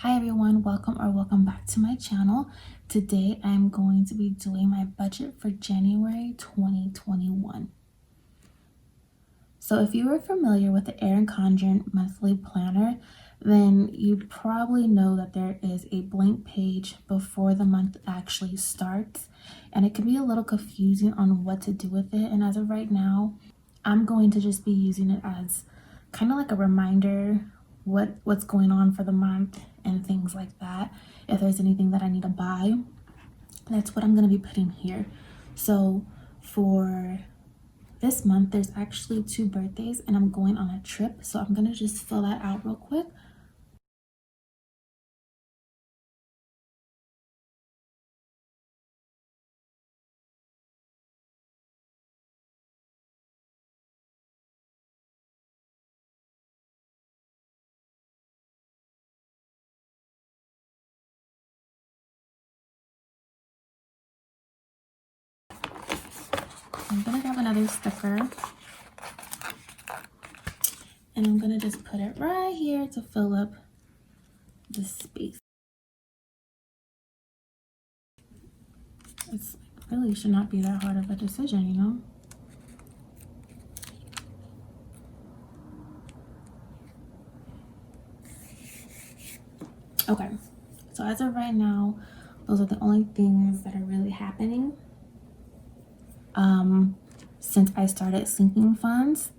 Hi everyone, welcome back to my channel. Today I'm going to be doing my budget for January 2021. So if you are familiar with the Erin Condren monthly planner, then you probably know that there is a blank page before the month actually starts, and it can be a little confusing on what to do with it. And as of right now, I'm going to just be using it as kind of like a reminder what's going on for the month and things like that. If there's anything that I need to buy, that's what I'm going to be putting here. So for this month, there's actually 2 birthdays and I'm going on a trip, so I'm going to just fill that out real quick. I'm going to grab another sticker and I'm going to just put it right here to fill up the space. It's really should not be that hard of a decision, you know? Okay, so as of right now, those are the only things that are really happening. Since I started sinking funds,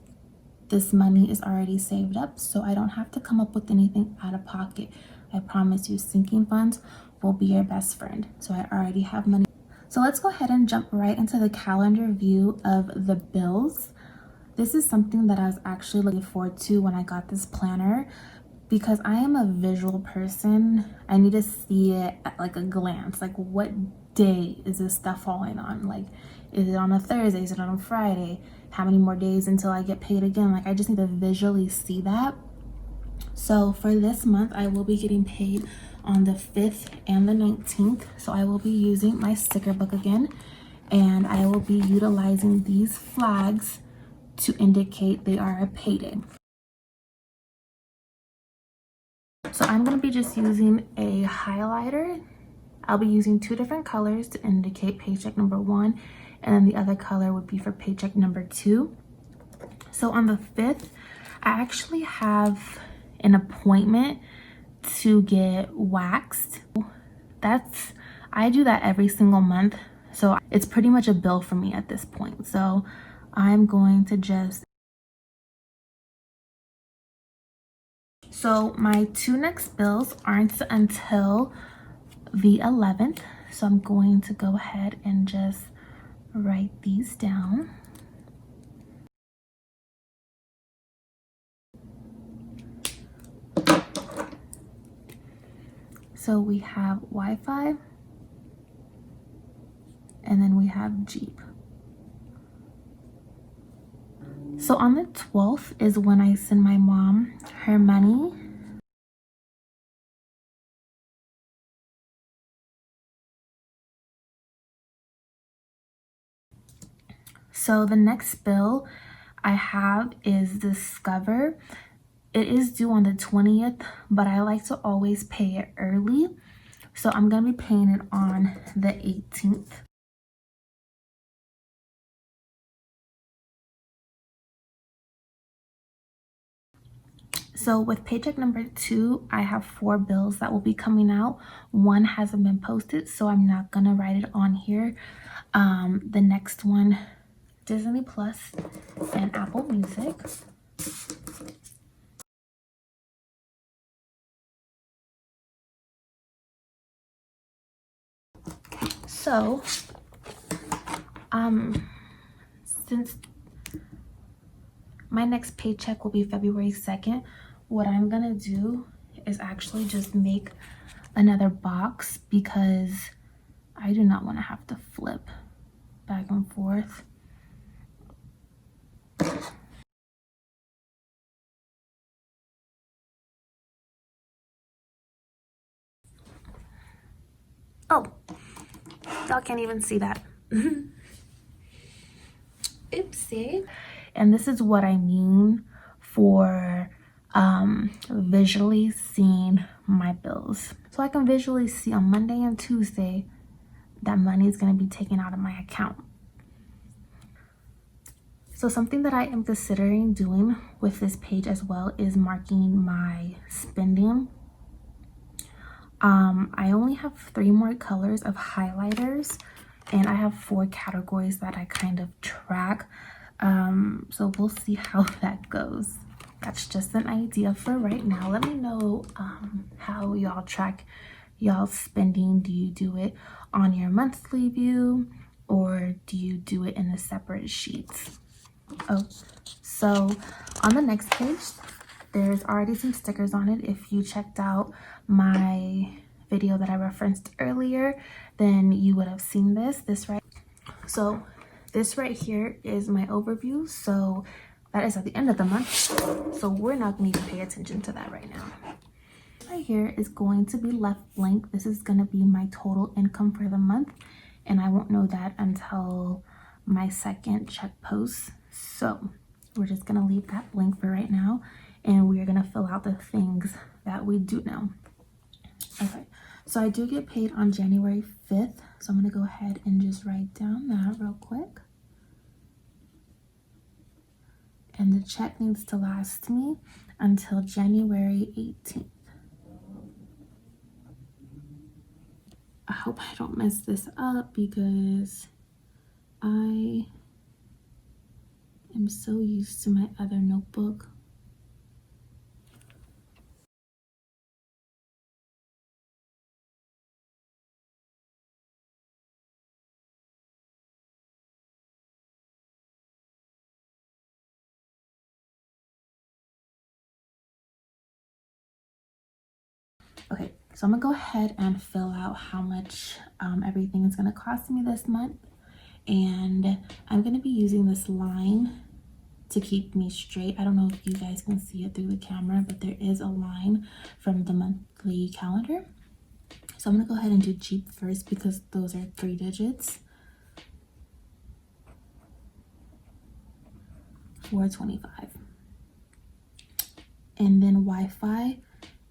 this money is already saved up, so I don't have to come up with anything out of pocket. I promise you, sinking funds will be your best friend. So I already have money. So let's go ahead and jump right into the calendar view of the bills. This is something that I was actually looking forward to when I got this planner, because I am a visual person. I need to see it at like a glance. Like, what day is this stuff falling on? Like, is it on a Thursday? Is it on a Friday? How many more days until I get paid again? Like, I just need to visually see that. So for this month, I will be getting paid on the 5th and the 19th. So I will be using my sticker book again, and I will be utilizing these flags to indicate they are a payday. So I'm going to be just using a highlighter. I'll be using 2 different colors to indicate paycheck number 1, and then the other color would be for paycheck number 2. So on the 5th, I actually have an appointment to get waxed. I do that every single month, so it's pretty much a bill for me at this point. So I'm going to just... So my 2 next bills aren't until the 11th, so I'm going to go ahead and just write these down. So we have Wi-Fi, and then we have Jeep. So on the 12th is when I send my mom her money. So the next bill I have is Discover. It is due on the 20th, but I like to always pay it early. So I'm going to be paying it on the 18th. So with paycheck number 2, I have 4 bills that will be coming out. 1 hasn't been posted, so I'm not going to write it on here. The next one, Disney Plus and Apple Music. So, since my next paycheck will be February 2nd, what I'm gonna do is actually just make another box, because I do not want to have to flip back and forth. Oh, y'all can't even see that. Oopsie. And this is what I mean for visually seeing my bills. So I can visually see on Monday and Tuesday that money is going to be taken out of my account. So something that I am considering doing with this page as well is marking my spending. I only have 3 more colors of highlighters, and I have 4 categories that I kind of track. So we'll see how that goes. That's just an idea for right now. Let me know how y'all track y'all spending. Do you do it on your monthly view, or do you do it in a separate sheets? Oh, so on the next page, there's already some stickers on it. If you checked out my video that I referenced earlier, then you would have seen this. So this right here is my overview. So that is at the end of the month. So we're not going to even pay attention to that right now. Right here is going to be left blank. This is going to be my total income for the month, and I won't know that until my second check post. So we're just going to leave that blank for right now, and we're going to fill out the things that we do know. Okay, so I do get paid on January 5th, so I'm going to go ahead and just write down that real quick. And the check needs to last me until January 18th. I hope I don't mess this up because I am so used to my other notebook. Okay, so I'm gonna go ahead and fill out how much everything is gonna cost me this month. And I'm gonna be using this line to keep me straight. I don't know if you guys can see it through the camera, but there is a line from the monthly calendar. So I'm gonna go ahead and do cheap first because those are 3 digits. $4.25. And then Wi-Fi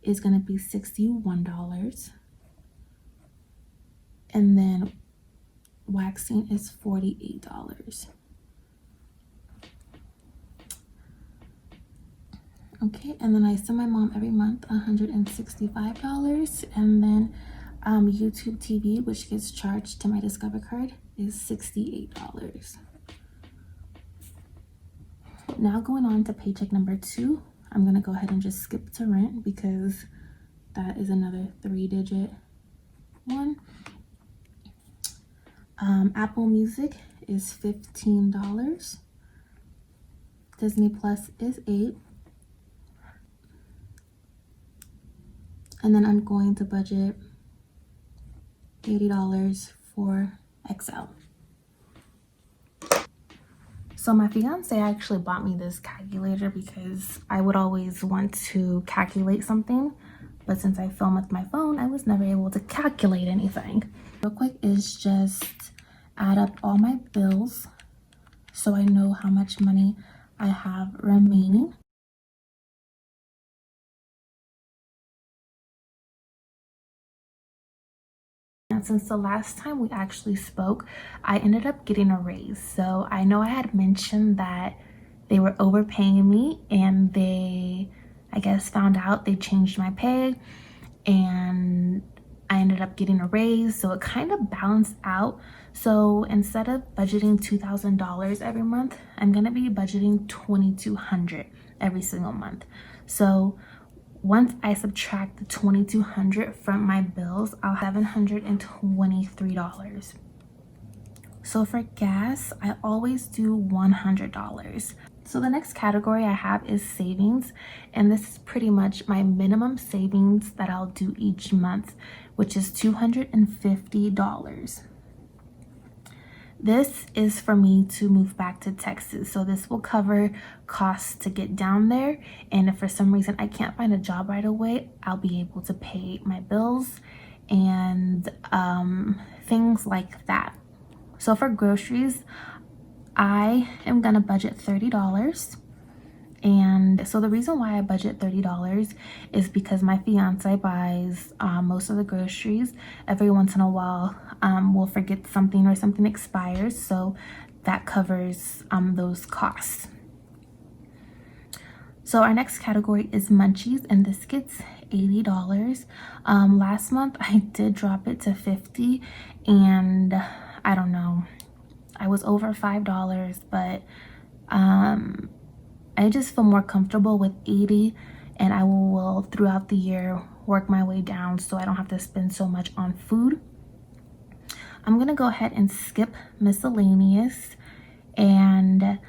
is gonna be $61. And then waxing is $48. Okay, and then I send my mom every month $165, and then YouTube TV, which gets charged to my Discover card, is $68. Now going on to paycheck number 2, I'm gonna go ahead and just skip to rent because that is another 3-digit one. Apple Music is $15. Disney Plus is $8. And then I'm going to budget $80 for Excel. So my fiance actually bought me this calculator because I would always want to calculate something, but since I film with my phone, I was never able to calculate anything. Real quick is just add up all my bills so I know how much money I have remaining. And since the last time we actually spoke, I ended up getting a raise. So I know I had mentioned that they were overpaying me, and they, I guess, found out. They changed my pay, and I ended up getting a raise. So it kind of balanced out. So instead of budgeting $2,000 every month, I'm going to be budgeting $2,200 every single month. So once I subtract the $2,200 from my bills, I'll have $723. So for gas, I always do $100. So the next category I have is savings, and this is pretty much my minimum savings that I'll do each month, which is $250. This is for me to move back to Texas. So this will cover costs to get down there. And if for some reason I can't find a job right away, I'll be able to pay my bills and things like that. So for groceries, I am gonna budget $30. And So the reason why I budget $30 is because my fiance buys most of the groceries. Every once in a while, we'll forget something or something expires, so that covers those costs. So our next category is munchies, and this gets $80. Last month I did drop it to $50, and I don't know, I was over $5, but I just feel more comfortable with 80, and I will throughout the year work my way down so I don't have to spend so much on food. I'm gonna go ahead and skip miscellaneous and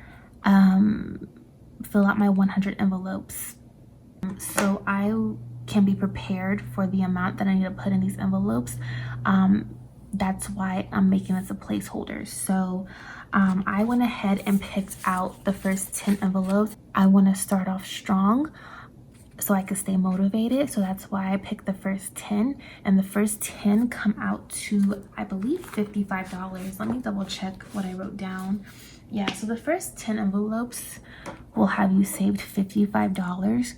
fill out my 100 envelopes so I can be prepared for the amount that I need to put in these envelopes. That's why I'm making this a placeholder. So I went ahead and picked out the first 10 envelopes. I want to start off strong so I could stay motivated. So that's why I picked the first 10, and the first 10 come out to, I believe, $55. Let me double check what I wrote down. Yeah, so the first 10 envelopes will have you saved $55.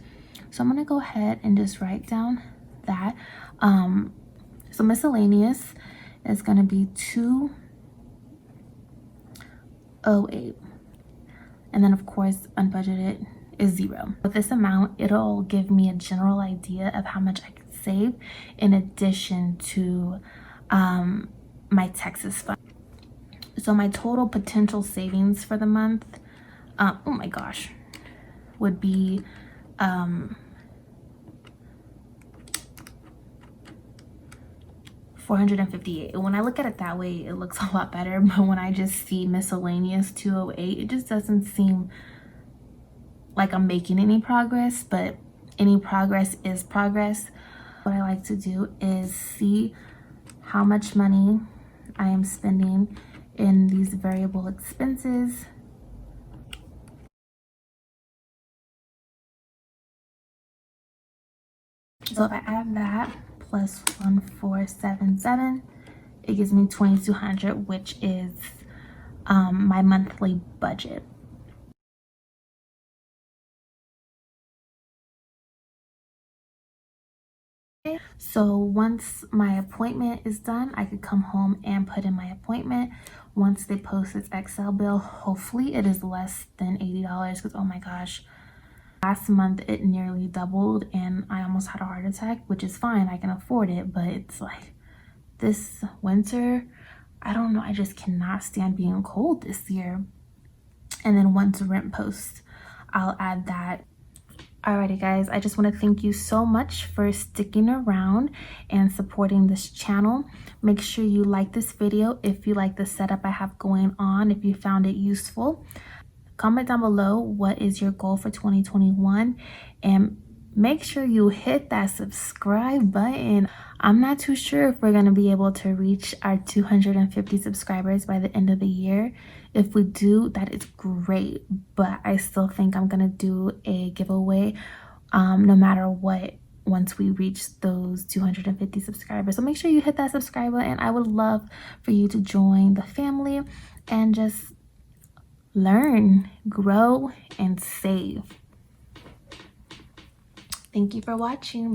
So I'm gonna go ahead and just write down that. So miscellaneous is gonna be $208, and then of course unbudgeted is $0. With this amount, it'll give me a general idea of how much I could save in addition to my Texas fund. So my total potential savings for the month, oh my gosh, would be $458. And when I look at it that way, it looks a lot better. But when I just see miscellaneous $208, it just doesn't seem like I'm making any progress. But any progress is progress. What I like to do is see how much money I am spending in these variable expenses. So if I add that plus 1477, it gives me 2200, which is my monthly budget. So once my appointment is done, I could come home and put in my appointment. Once they post this Excel bill, hopefully it is less than $80, because oh my gosh, last month it nearly doubled and I almost had a heart attack, which is fine, I can afford it, but it's like this winter, I don't know, I just cannot stand being cold this year. And then once rent posts, I'll add that. Alrighty guys, I just want to thank you so much for sticking around and supporting this channel. Make sure you like this video if you like the setup I have going on, if you found it useful. Comment down below what is your goal for 2021, and make sure you hit that subscribe button. I'm not too sure if we're going to be able to reach our 250 subscribers by the end of the year. If we do, that is great, but I still think I'm going to do a giveaway no matter what once we reach those 250 subscribers. So make sure you hit that subscribe button. I would love for you to join the family and just learn, grow, and save. Thank you for watching.